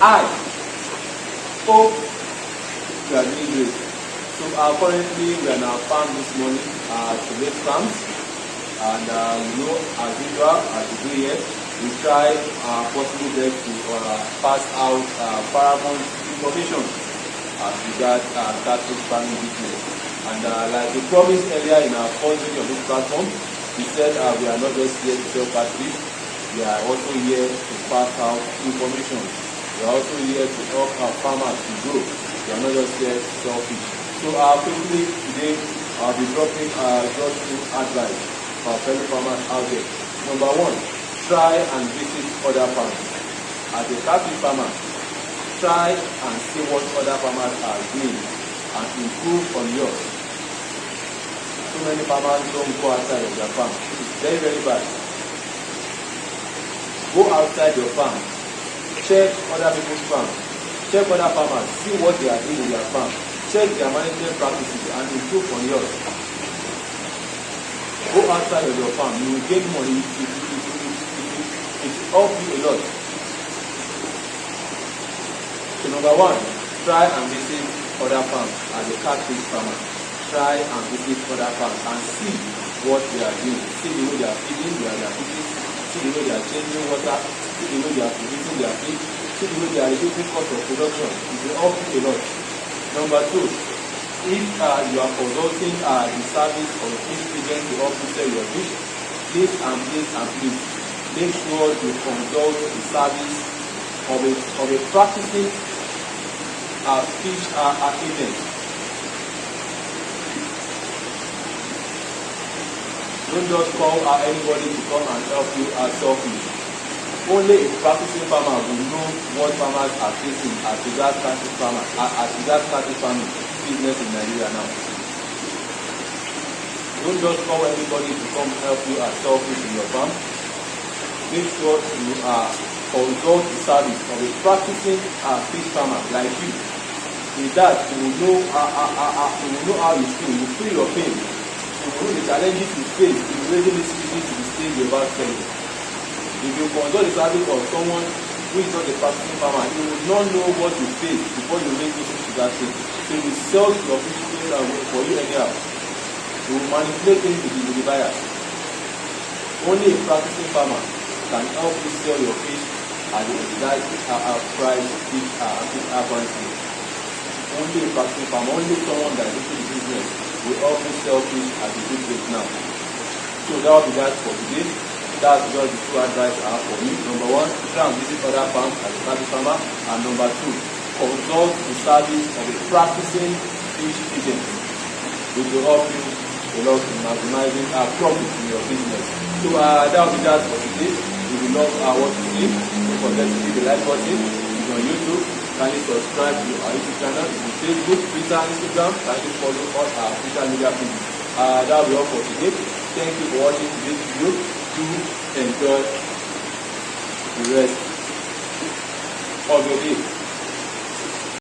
I hope you are doing great. So currently we are in our farm this morning to make farms, and as usual, as we do here, we try possible best to pass out paramount information as regards catfish farming business. And like we promised earlier in our first video of this platform, we said we are not just here to sell catfish, we are also here to pass out information. We are also here to help our farmers to grow. We are not just here to sell fish. So quickly today I'll be dropping just two advice for our fellow farmers out there. Number one, try and visit other farms. As a catfish farmer, try and see what other farmers are doing and improve on yours. So many farmers don't go outside of their farm. It's very, very bad. Go outside your farm, check other people's farm, check other farmers, see what they are doing in their farm, check their management practices and improve on yours. Go outside of your farm, you will gain money, it will help you a lot. So number one, try and visit other farms as a catfish farmer. Try and visit other farms and see what they are doing. See the way they are feeding their fishes, see the way they are changing water, see the way they are producing their fish, see the way they are reducing cost of production. It will help you a lot. Number two, if you are consulting the service of a fish agent to help you sell your fish, please make sure you consult the service of a practicing fish agent. Don't just call anybody to come and help you sell fish. Only a practicing farmer will know what farmers are facing as regards catfish farming business in Nigeria now. Don't just call anybody to come help you sell fish in your farm. Make sure you consult the service of a practicing fish farmer like you. With that, you will know how you feel. You feel your pain. You will know the challenges you face in raising this fish to the stage you're about selling. If you consult the service of someone who is not a practicing farmer, you will not know what you face before you raise this fish to that stage. So you will sell your fish for you anyhow. You will manipulate things with the buyer. Only a practicing farmer can help you sell your fish at the desired price fish currently. Only a practicing farmer, only someone that is into the business will help you sell fish at a good rate now. So that will be that for today. That's just the two advice I have for you. Number one, try and visit other farms as a catfish farmer. And number two, consult the service of a practicing fish agent, which will help you a lot in maximizing profit in your business. So that will be that for today. If you love what you see, don't forget to hit the like button. If you're on YouTube, kindly subscribe to our YouTube channel. If you Facebook, Twitter, Instagram, kindly follow all our social media pages. That will be all for today. Thank you for watching today's video. Do enjoy the rest of your day.